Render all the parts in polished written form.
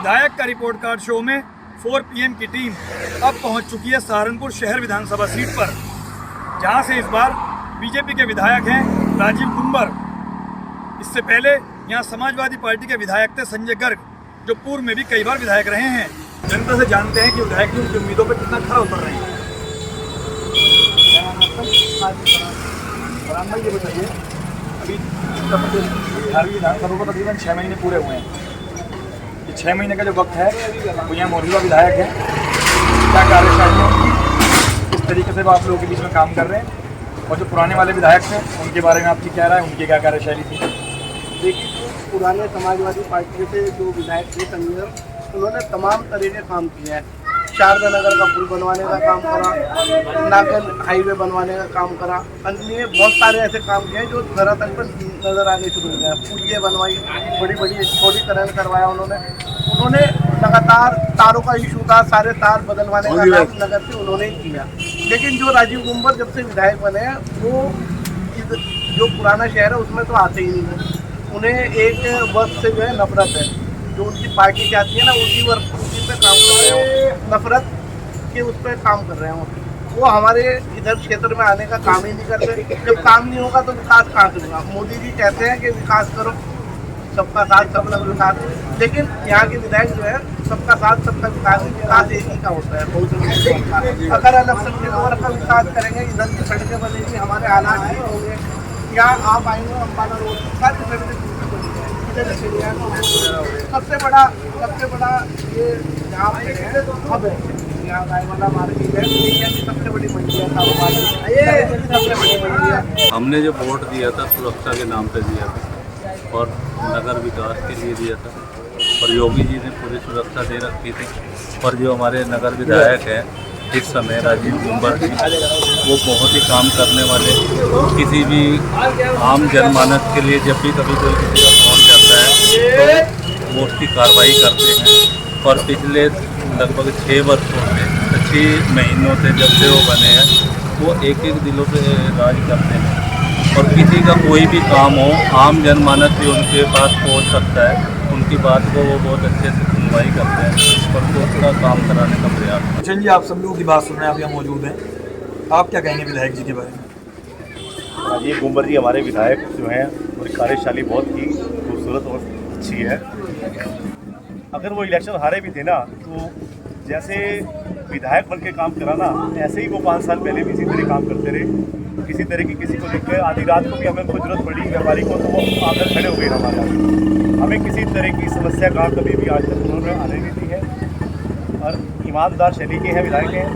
विधायक का report card show में 4 PM की टीम अब पहुंच चुकी है सहारनपुर शहर विधानसभा सीट पर, जहां से इस बार बीजेपी के विधायक हैं राजीव गुंबर। इससे पहले यहां समाजवादी पार्टी के विधायक थे संजय गर्ग, जो पूर्व में भी कई बार विधायक रहे हैं। जनता से जानते हैं कि विधायक की उनकी उम्मीदों पर कितना खरा उतर रहे हैं। भाई ये बताइए, अभी बिहार की विधानसभा को तकरीबन 6 महीने पूरे हुए हैं। ये 6 महीने का जो वक्त है वो यहाँ मौजूदा विधायक है, क्या कार्यशैली है, किस तरीके से वो आप लोगों के बीच में काम कर रहे हैं, और जो पुराने वाले विधायक थे उनके बारे में आपकी क्या राय है, उनकी क्या कार्यशैली थी? देखिए, जो पुराने समाजवादी पार्टी से जो विधायक थे संजय, उन्होंने तमाम तरह के काम किए हैं। शारदा नगर का पुल बनवाने का काम करा, नागन हाईवे बनवाने का काम करा, अन्य बहुत सारे ऐसे काम किए हैं जो धरातल पर नजर आने शुरू हो गए। पुलियाँ बनवाई, बड़ी बड़ी चौड़ीकरण करवाया उन्होंने लगातार तारों का इशू था, सारे तार बदलवाने का काम नगर से उन्होंने ही किया। लेकिन जो राजीव गुंबर जब से विधायक बने हैं, वो जो पुराना शहर है उसमें तो आते ही नहीं है। उन्हें एक वर्ग से जो है नफरत है, जो उनकी पार्टी चाहती है ना, उसी वर्ग पे काम कर रहे हो, नफरत के उस पर काम कर रहे हो। वो हमारे इधर क्षेत्र में आने का काम ही नहीं करते। जब काम नहीं होगा तो विकास कहाँ से होगा? मोदी जी कहते हैं कि विकास करो, सबका साथ सबका विकास, लेकिन यहाँ के विधायक जो है सबका साथ सबका विकास एक ही का होता है। बहुत अगर अलग से वर्ग का विकास करेंगे, इधर की सड़कें बनेंगी, हमारे हालात ठीक होंगे। यहाँ आप आएंगे अम्बाला रोड, सारी सड़कें सबसे बड़ा ये यहाँ पे है हब है, यहाँ रायवाला मार्केट है, इंडिया की सबसे बड़ी मंडी है, सबसे बड़ी मंडी है। हमने जो वोट दिया था सुरक्षा के नाम पे दिया था और नगर विकास के लिए दिया था, और योगी जी ने पूरी सुरक्षा दे रखी थी। और जो हमारे नगर विधायक हैं इस समय राजीव गुंबर जी, वो बहुत ही काम करने वाले, किसी भी आम जनमानस के लिए जब भी कभी कोई किसी का फोन जाता है तो वो उसकी कार्रवाई करते हैं। और पिछले लगभग 6 वर्षों से, 6 महीनों से जब से वो बने हैं, वो एक दिलों पे राज करते हैं। और किसी का कोई भी काम हो, आम जनमानस भी उनके पास पहुंच सकता है, उनकी बात को वो बहुत अच्छे से सुनवाई करते हैं और तो उसका काम कराने का प्रयास। अच्छा जी, आप सब लोगों की बात सुन रहे हैं, आप यहाँ मौजूद हैं, आप क्या कहेंगे विधायक जी के बारे में? राजीव गुंबर जी हमारे विधायक जो हैं, उनकी कार्यशैली बहुत ही खूबसूरत और अच्छी है। अगर वो इलेक्शन हारे भी थे ना, तो जैसे विधायक बन के काम कराना, ऐसे ही वो 5 साल पहले भी इसी तरह काम करते रहे। किसी तरह की किसी को देख के आधी रात को भी हमें उनको जरूरत पड़ी व्यापारी को, तो वो आकर खड़े हो गए हमारे। हमें किसी तरह की समस्या का कभी भी आज तक उन्होंने आने नहीं दी है, और ईमानदार शैली के हैं विधायक हैं।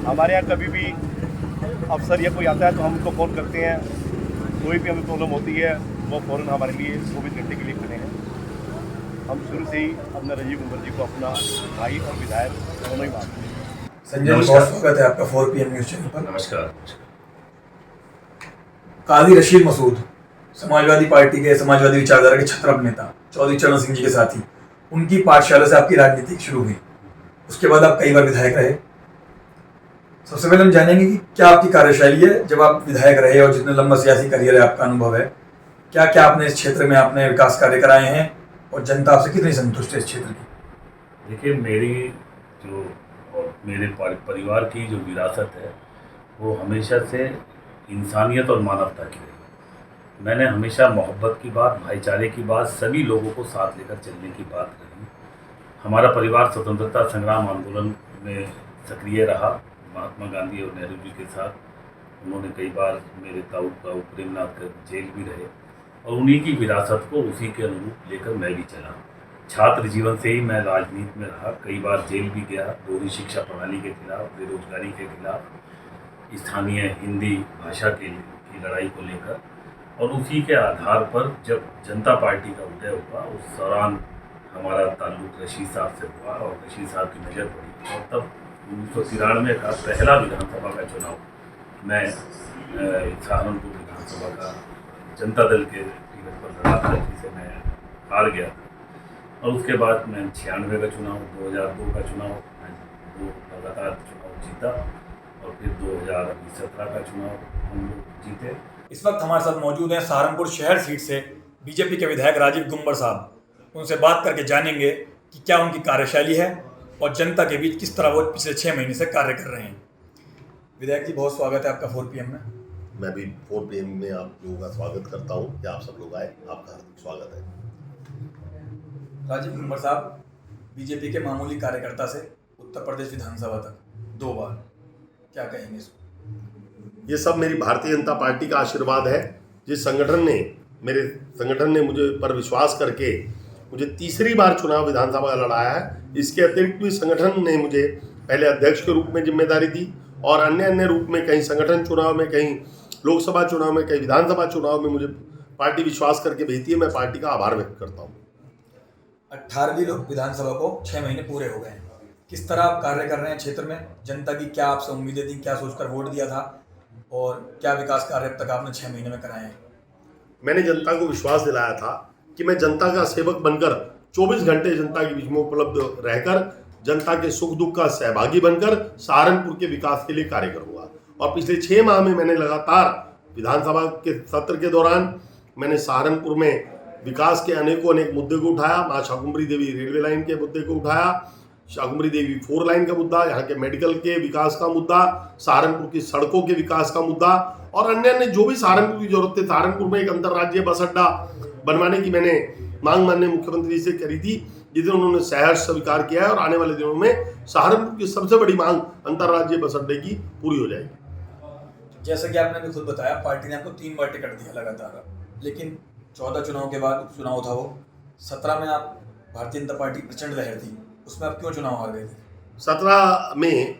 हमारे यहाँ कभी भी अफसर या कोई आता है तो हम उनको फ़ोन करते हैं, कोई भी हमें प्रॉब्लम होती है वो फ़ौरन हमारे लिए 24 घंटे के लिए खड़े हैं। हम शुरू से ही अपने राजीव गुंबर जी को अपना भाई और विधायक दोनों ही मानते हैं। संजय, बहुत स्वागत है आपका 4 PM न्यूज़ चैनल पर। नमस्कार। काजी रशीद मसूद, समाजवादी पार्टी के समाजवादी विचारधारा के छत्रप नेता चौधरी चरण सिंह जी के साथी, उनकी पाठशाला से आपकी राजनीति शुरू हुई। उसके बाद आप कई बार विधायक रहे। सबसे पहले हम जानेंगे कि क्या आपकी कार्यशैली है जब आप विधायक रहे, और जितने लंबा सियासी करियर है, आपका अनुभव है, क्या क्या आपने इस क्षेत्र में आपने विकास कार्य कराए हैं, और जनता आपसे कितनी संतुष्ट है इस क्षेत्र की? देखिए, मेरी जो और मेरे परिवार की जो विरासत है वो हमेशा से इंसानियत और मानवता की रही। मैंने हमेशा मोहब्बत की बात, भाईचारे की बात, सभी लोगों को साथ लेकर चलने की बात करी। हमारा परिवार स्वतंत्रता संग्राम आंदोलन में सक्रिय रहा, महात्मा गांधी और नेहरू जी के साथ। उन्होंने कई बार मेरे ताऊ प्रेमनाथ कर जेल भी रहे, और उन्हीं की विरासत को उसी के अनुरूप लेकर मैं भी चला। छात्र जीवन से ही मैं राजनीति में रहा, कई बार जेल भी गया, दोहरी शिक्षा प्रणाली के खिलाफ, बेरोजगारी के खिलाफ, स्थानीय हिंदी भाषा की लड़ाई को लेकर। और उसी के आधार पर जब जनता पार्टी का उदय हुआ, उस दौरान हमारा ताल्लुक रशीद साहब से हुआ, और रशीद साहब की नज़र पड़ी, और तब 1993 का पहला विधानसभा का चुनाव मैं सहारनपुर विधानसभा का जनता दल के टिकट पर लड़ा था, जिसे मैं हार गया था। और उसके बाद मैं 96 का चुनाव, 2002 का चुनाव, मैं 2 लगातार चुनाव जीता, और फिर 2017 का चुनाव हम लोग जीते। इस वक्त हमारे साथ मौजूद हैं सहारनपुर शहर सीट से बीजेपी के विधायक राजीव गुंबर साहब। उनसे बात करके जानेंगे कि क्या उनकी कार्यशैली है और जनता के बीच किस तरह वो पिछले 6 महीने से कार्य कर रहे हैं। विधायक जी, बहुत स्वागत है आपका 4 PM में। मैं भी 4 PM में आप लोगों का स्वागत करता हूं कि आप सब लोग आए, आपका हार्दिक स्वागत है। राजीव गुम्बर साहब, बीजेपी के मामूली कार्यकर्ता से उत्तर प्रदेश विधानसभा तक 2 बार, क्या कहेंगे इसको? ये सब मेरी भारतीय जनता पार्टी का आशीर्वाद है। जिस मेरे संगठन ने मुझे पर विश्वास करके मुझे तीसरी बार चुनाव विधानसभा का लड़ाया है। इसके अतिरिक्त भी संगठन ने मुझे पहले अध्यक्ष के रूप में जिम्मेदारी दी और अन्य रूप में, कहीं संगठन चुनाव में, कहीं लोकसभा चुनाव में, कहीं विधानसभा चुनाव में मुझे पार्टी विश्वास करके भेजती है। मैं पार्टी का आभार व्यक्त करता हूँ। 18वीं विधानसभा को 6 महीने पूरे हो गए हैं। किस तरह आप कार्य कर रहे हैं क्षेत्र में? जनता की क्या आपसे उम्मीदें थी, क्या सोचकर वोट दिया था और क्या विकास कार्य अब तक आपने 6 महीने में कराए हैं? मैंने जनता को विश्वास दिलाया था कि मैं जनता का सेवक बनकर 24 घंटे जनता के बीच में उपलब्ध रहकर जनता के सुख दुख का सहभागी बनकर सहारनपुर के विकास के लिए कार्य करूंगा। और पिछले 6 माह में मैंने लगातार विधानसभा के सत्र के दौरान मैंने सहारनपुर में विकास के अनेक मुद्दे को उठाया। माँ शाकुंभरी देवी रेलवे लाइन के मुद्दे को उठाया, शाकुंभरी देवी 4 लाइन का मुद्दा, यहाँ के मेडिकल के विकास का मुद्दा, सहारनपुर की सड़कों के विकास का मुद्दा और अन्य जो भी सहारनपुर की जरूरत थी। सहारनपुर में एक अंतर्राज्यीय बस अड्डा बनवाने की मैंने मांग माननीय मुख्यमंत्री से करी थी, जिस दिन उन्होंने सहर्ष स्वीकार किया है और आने वाले दिनों में सहारनपुर की सबसे बड़ी मांग अंतर्राज्यीय बस अड्डे की पूरी हो जाएगी। जैसा कि आपने भी खुद बताया, पार्टी ने आपको 3 बार टिकट दिया लगातार, लेकिन 14 चुनाव के बाद उपचुनाव था वो, 17 में आप भारतीय जनता पार्टी प्रचंड लहर थी, उसमें आप क्यों चुनाव हार गए थे? 17 में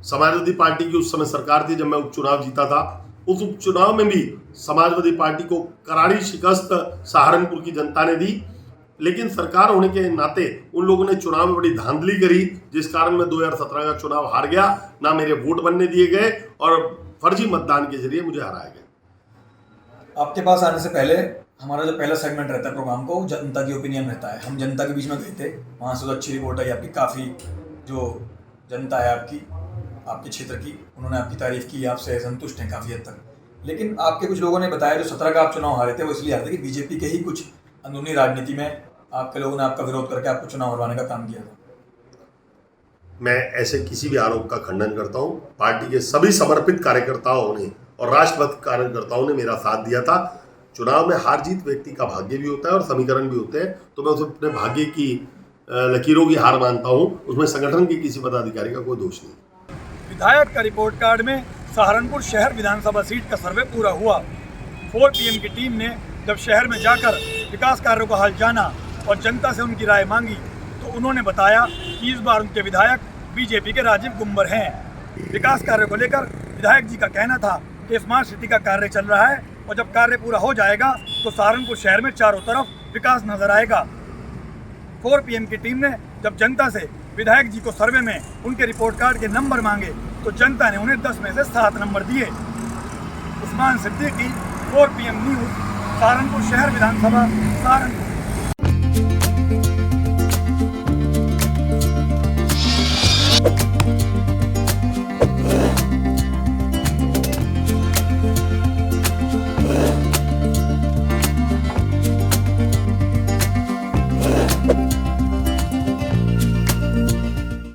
समाजवादी पार्टी की उस समय सरकार थी जब मैं उपचुनाव जीता था। उस उपचुनाव में भी समाजवादी पार्टी को करारी शिकस्त सहारनपुर की जनता ने दी, लेकिन सरकार होने के नाते उन लोगों ने चुनाव में बड़ी धांधली करी, जिस कारण मैं 2017 का चुनाव हार गया। ना मेरे वोट बनने दिए गए और फर्जी मतदान के जरिए मुझे हराया गया। आपके पास आने से पहले हमारा जो पहला सेगमेंट रहता है प्रोग्राम को, जनता की ओपिनियन रहता है। हम जनता के बीच में गए थे, वहाँ से तो अच्छी रिपोर्ट आई आपकी। काफ़ी जो जनता है आपके क्षेत्र की, उन्होंने आपकी तारीफ की, आपसे संतुष्ट हैं काफ़ी हद तक। लेकिन आपके कुछ लोगों ने बताया जो 17 का आप चुनाव हारे थे वो इसलिए हारे थे कि बीजेपी के ही कुछ अंदरूनी राजनीति में आपके लोगों ने आपका विरोध करके आपको चुनाव हरवाने का काम किया था। मैं ऐसे किसी भी आरोप का खंडन करता हूं। पार्टी के सभी समर्पित कार्यकर्ताओं ने और राष्ट्रभक्त कार्यकर्ताओं ने मेरा साथ दिया था। चुनाव में हार जीत व्यक्ति का भाग्य भी होता है और समीकरण भी होते हैं, तो मैं उसे अपने भाग्य की लकीरों की हार मानता हूं। उसमें संगठन के किसी पदाधिकारी का कोई दोष नहीं। विधायक का रिपोर्ट कार्ड में सहारनपुर शहर विधानसभा सीट का सर्वे पूरा हुआ। 4 PM की टीम ने जब शहर में जाकर विकास कार्यों का हाल जाना और जनता से उनकी राय मांगी तो उन्होंने बताया कि इस बार उनके विधायक बीजेपी के राजीव गुम्बर हैं। विकास कार्यों को लेकर विधायक जी का कहना था कि स्मार्ट सिटी का कार्य चल रहा है और जब कार्य पूरा हो जाएगा तो सहारनपुर शहर में चारों तरफ विकास नजर आएगा। 4 PM की टीम ने जब जनता से विधायक जी को सर्वे में उनके रिपोर्ट कार्ड के नंबर मांगे तो जनता ने उन्हें 10 में से 7 नंबर दिए। उस्मान सिद्दीकी, 4 PM न्यूज़, सहारनपुर शहर विधानसभा, सहारनपुर।